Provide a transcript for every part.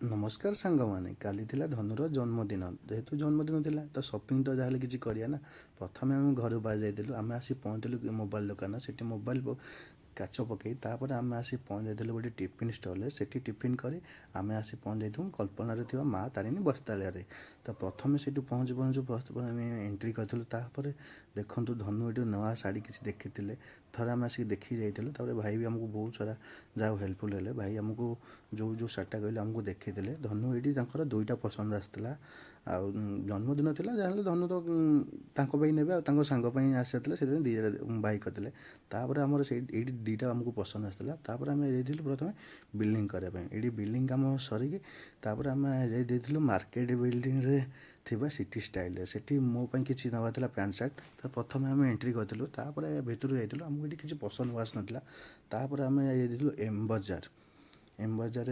नमस्कार सांगमाने काली थिला धनुर जन्मदिन जेहेतु जन्मदिन थिला तो शॉपिंग तो जहाँ किसी करिया ना। प्रथम आम घर बाहर जाइलु आम आसी पहुँचलु मोबाइल दुकान से मोबाइल काच पकई तापर आम आसी पहुँच जाइलु गोटे टिफिन स्टल से टिफिन कर आम आसी पहुँच जाइलु कल्पनार थी माँ तारिणी बस्तालिया तो प्रथम से पहुँचु पहुँचु एंट्री करूँ देखु धनु ये नवा शाढ़ी किसी देखी थर आम आसिक देखी जाइलु भाई भी आमको बहुत सारा जहाँ हेल्पफुल है भाई आमको जो जो शार्टा कहले आमको देखी धनु ये दुईटा पसंद आसाला जन्मदिन था जहाँ धनु तो ने सांगपाई आसाला से बाई करते आमर से दुईटा आमको पसंद आसाला आम जाइलु प्रथम बिल्डिंग करने ये बिल्डिंग कम सरिकी आम जाइलु मार्केट बिल्डिंग रे थिबा सिटी स्टाइल से मोपाई किसी नवा पैंट सार्ट तो प्रथम आम एंट्री करूँ भितर जाइलु आमको ये किसी पसंद आस नाला आम जाइलु एम बजार एम बजार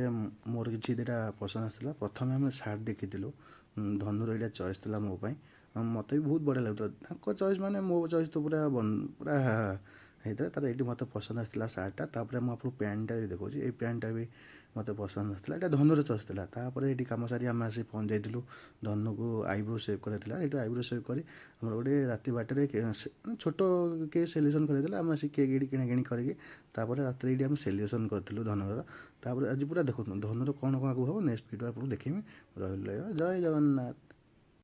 मोर किसी दुटा पसंद आसाला प्रथम आम सार्ट देखी धनुर यहाँ चॉइस था मोपाई मत भी बहुत बढ़िया लगता चॉइस माने मो चॉइस तो पूरा पूरा होता है तार ये मत पसंद आसाला सार्टा मुझे पैंटा भी देखा ये पैंटा भी मत पसंद आसाला यहाँ धनुर चॉइस था ये कम सारी आम आसी पहुँच जाइलु धनु को आईब्रो सेव कराइला ये आईब्रो सेव कर गोटे राति बाटे छोट के सेलिब्रेसन कराइला आम आसी केक ये किणाकिणी करके रात ये आम सेलिब्रेसन करूँ धनुर आज पूरा देखो धनुर कौन कौन आगे हम नेक्स्ट वीडियो आप देखें रही जय जगन्नाथ।